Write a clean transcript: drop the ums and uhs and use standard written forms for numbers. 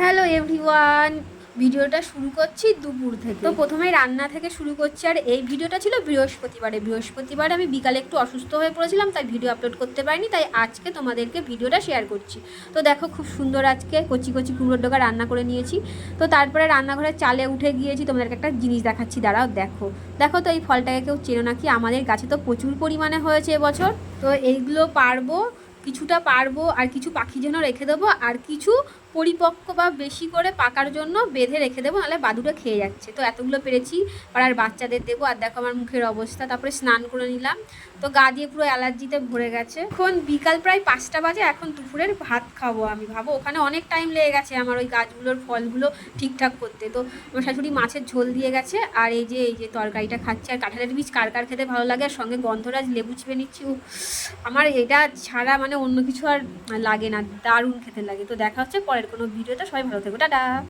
Hello everyone, ভিডিওটা শুরু করছি দুপুর থেকে। তো প্রথমে রান্না থেকে শুরু করছি। আর এই ভিডিওটা ছিল বৃহস্পতিবারে আমি বিকালে একটু অসুস্থ হয়ে পড়েছিলাম, তাই ভিডিও আপলোড করতে পারিনি। তাই আজকে তোমাদেরকে ভিডিওটা শেয়ার করছি। তো দেখো খুব সুন্দর আজকে কচি কচি কুমড়োর ডগা রান্না করে নিয়েছি। তো তারপরে রান্নাঘরের চালে উঠে গিয়েছি। তোমাদেরকে একটা জিনিস দেখাচ্ছি, দাঁড়াও। দেখো দেখো তো এই ফলটাকে কেউ চেনো নাকি? আমাদের গাছে তো প্রচুর পরিমাণে হয়েছে এবছর। তো এইগুলো পারবো, কিছুটা পারবো, আর কিছু পাখি জন্য রেখে দেবো, আর কিছু পরিপক্ক বা বেশি করে পাকার জন্য বেঁধে রেখে দেবো, নাহলে বাদুড়ে খেয়ে যাচ্ছে। তো এতগুলো পেরেছি, পাড়ার বাচ্চাদের দেবো। আর দেখো আমার মুখের অবস্থা। তারপরে স্নান করে নিলাম, তো গা দিয়ে পুরো অ্যালার্জিতে ভরে গেছে। এখন বিকাল প্রায় 5টা বাজে, এখন দুপুরের ভাত খাবো আমি। ভাবো ওখানে অনেক টাইম লেগে গেছে আমার ওই গাছগুলোর ফলগুলো ঠিকঠাক করতে। তো আমার শাশুড়ি মাছের ঝোল দিয়ে গেছে, আর এই যে তরকারিটা খাচ্ছে। আর কাঁঠালের বীজ কার কার খেতে ভালো লাগে, আর সঙ্গে গন্ধরাজ লেবু চিপে নিচ্ছি। আমার এটা ছাড়া মানে অন্য কিছু আর লাগে না, দারুণ খেতে লাগে। তো দেখা হচ্ছে পরের কোনো ভিডিওতে। সবাই ভালো থেকো, টাটা।